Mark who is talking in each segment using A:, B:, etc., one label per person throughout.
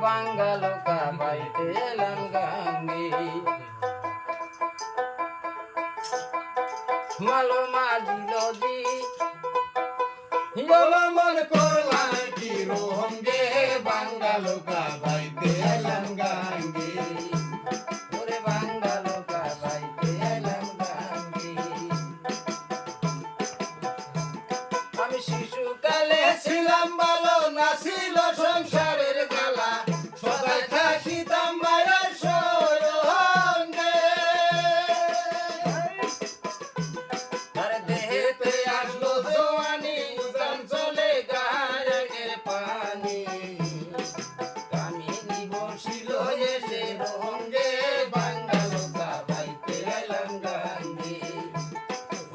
A: বাঙ্গালোকা বাইতে এলাম গাঙ্গে মালো মাজিল দি
B: মন করলাম কি রোহঙ্গে বাঙ্গালোকা বাইতে এলাম গাঙ্গে
A: ওরে বাঙ্গালোকা বাইতে এলাম গাঙ্গে আমি শিশুকালে
B: ছিলাম ভালো না ছিল সংসারের জ্বালা সদাই থাকিতাম মায়ের সঙ্গে
A: তার দেহেতে আসলো জোয়ানি উজান চলে গায়ের পানি কামিনী বসিল এসে রঙ্গে বাঙ্গালোকা বাইতে এলাম গাঙ্গে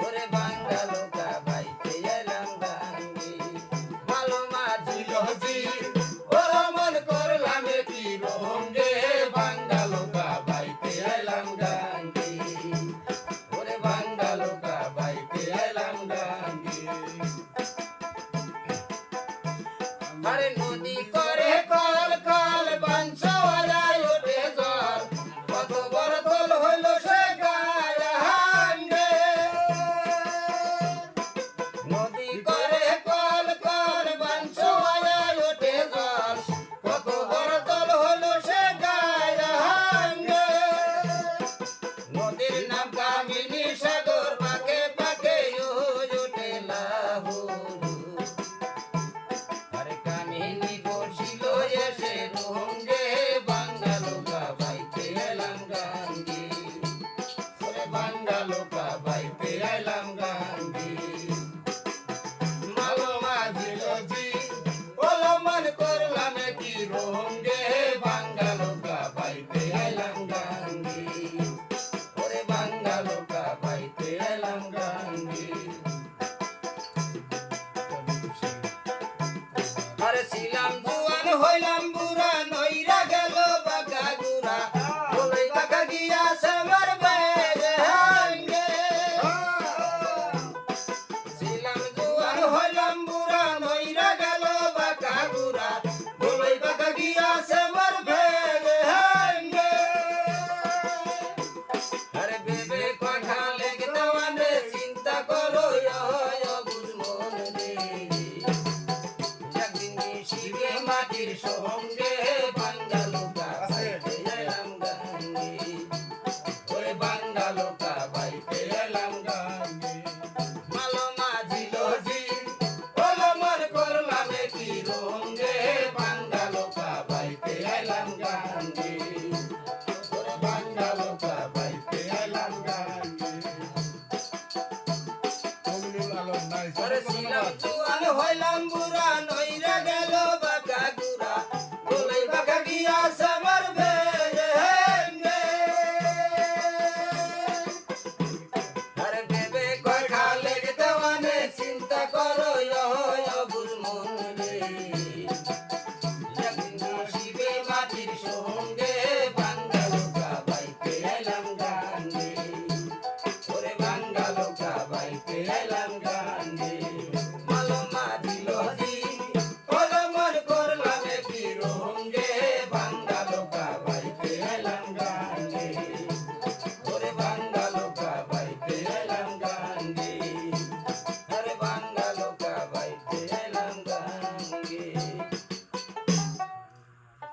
A: ওরে বাঙ্গালোকা বাইতে এলাম গাঙ্গে ভালো মাঝিল জি
B: ওরা মন করলাম কি রোহঙ্গে বাঙ্গালোকা বাইতে এলাম গাঙ্গে
A: ওরে বাঙ্গালোকা
B: বাইতে এলাম গাঙ্গে
A: আরে নদী করে
B: কল কল বাঞ্চওয়ালায় ওঠে জল কত বড় দল হইল সে গায়ে
A: নদী
B: করে কল কল বাঞ্চওয়ালায় ওঠে জল কত বড় দল হইল সে গায়ে
A: নদীর নাম কামিনী সাগর পাকে পাকে ওঠে লাহুরু আরে কামিনী বসিল এসে রঙ্গে বাঙ্গালোকা বাইতে এলাম গাঙ্গে
B: ওরে বাঙ্গালোকা বাইতে এলাম গাঙ্গে
A: মালো মাঝিল জি
B: ওলা মন করলাম কি রোহঙ্গে বাঙ্গালোকা বাইতে এলাম গাঙ্গে
A: ওরে বাঙ্গালোকা বাইতে এলাম গাঙ্গে আরে ছিলাম জুয়ান হইলাম বুড়া নইরা গেল বাঁকা গুড়া বলেই বাঁকা গিয়াছে আমার বাইরে হাঙ্গে ছিলাম জুয়ান হইলাম বুড়া নইরা গেল বাঁকা গুড়া বলেই বাঁকা গিয়াছে আমার বাইরে হাঙ্গে আরে বেবে কথা লেগে দেওয়ানে চিন্তা করো বুঝ মন রে একদিন শিবে মাটির সঙ্গে বাঙ্গালোকা বাইতে এলাম গাঙ্গে ওরে বাঙ্গালোকা বাইতে এলাম গাঙ্গে মালো মাঝিল জি
B: ওলা মন করলাম কি রোহঙ্গে বাঙ্গালোকা বাইতে এলাম গাঙ্গে ওরে বাঙ্গালোকা বাইতে এলাম গাঙ্গে
A: ওরে ছিলাম জুয়ান হইলাম বুড়া নইরা গেল বাঁকা গুড়া বলেই বাঁকা গিয়াছে আমার বেয়ে হাঙ্গে আরে বেবে কথা লেগে দেওয়ানে চিন্তা করো বুঝ মন রে